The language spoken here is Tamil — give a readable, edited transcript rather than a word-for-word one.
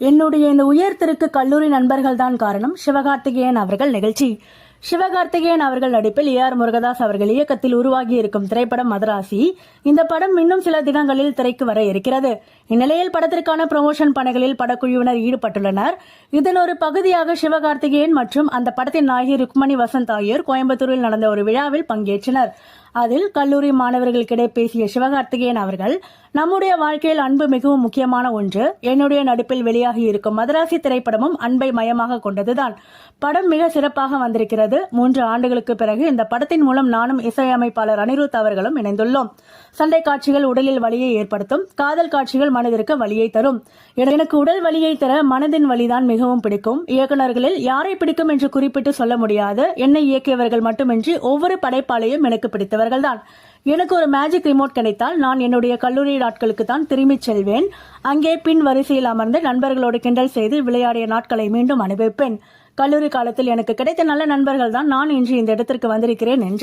என்னுடைய இந்த உயர்த்திற்கு கல்லூரி நண்பர்கள் தான் காரணம். சிவகார்த்திகேயன் அவர்கள் நிகழ்ச்சி. சிவகார்த்திகேயன் அவர்கள் நடிப்பில் ஏ.ஆர். முருகதாஸ் அவர்கள் இயக்கத்தில் உருவாகி இருக்கும் திரைப்படம் மதராசி. இந்த படம் இன்னும் சில தினங்களில் திரைக்கு வர இருக்கிறது. இந்நிலையில் படத்திற்கான ப்ரமோஷன் பணிகளில் படக்குழுவினர் ஈடுபட்டுள்ளனர். இதன் ஒரு பகுதியாக சிவகார்த்திகேயன் மற்றும் அந்த படத்தின் நாயகி ருக்மணி வசந்த் ஆகியோர் கோயம்புத்தூரில் நடந்த ஒரு விழாவில் பங்கேற்றனர். அதில் கல்லூரி மாணவர்களுக்கிடையே பேசிய சிவகார்த்திகேயன் அவர்கள், நம்முடைய வாழ்க்கையில் அன்பு மிகவும் முக்கியமான ஒன்று. என்னுடைய நடிப்பில் வெளியாகி இருக்கும் மதராசி திரைப்படமும் அன்பை மையமாக கொண்டதுதான். படம் மிக சிறப்பாக வந்திருக்கிறது. 3 ஆண்டுகளுக்கு பிறகு இந்த படத்தின் மூலம் நானும் இசையமைப்பாளர் அனிருத் அவர்களும் இணைந்துள்ளோம். சண்டை காட்சிகள் உடலில் வலியை ஏற்படுத்தும், காதல் காட்சிகள் மனதிற்கு வலியை தரும். எனக்கு உடல் வலியை தர மனதின் வலிதான் மிகவும் பிடிக்கும். இயக்குநர்களில் யாரை பிடிக்கும் என்று குறிப்பிட்டு சொல்ல முடியாது. என்னை இயக்கியவர்கள் மட்டுமின்றி ஒவ்வொரு படைப்பாளையும் எனக்கு பிடித்தவர்கள்தான். எனக்கு ஒரு மேஜிக் ரிமோட் கிடைத்தால் நான் என்னுடைய கல்லூரி நாட்களுக்கு தான் திரும்பிச் செல்வேன். அங்கே பின் வரிசையில் அமர்ந்து நண்பர்களோடு கிண்டல் செய்து விளையாடிய நாட்களை மீண்டும் அனுபவிப்பேன். கல்லூரி காலத்தில் எனக்கு கிடைத்த நல்ல நண்பர்கள் தான் நான் இன்று இந்த இடத்திற்கு வந்திருக்கிறேன் என்று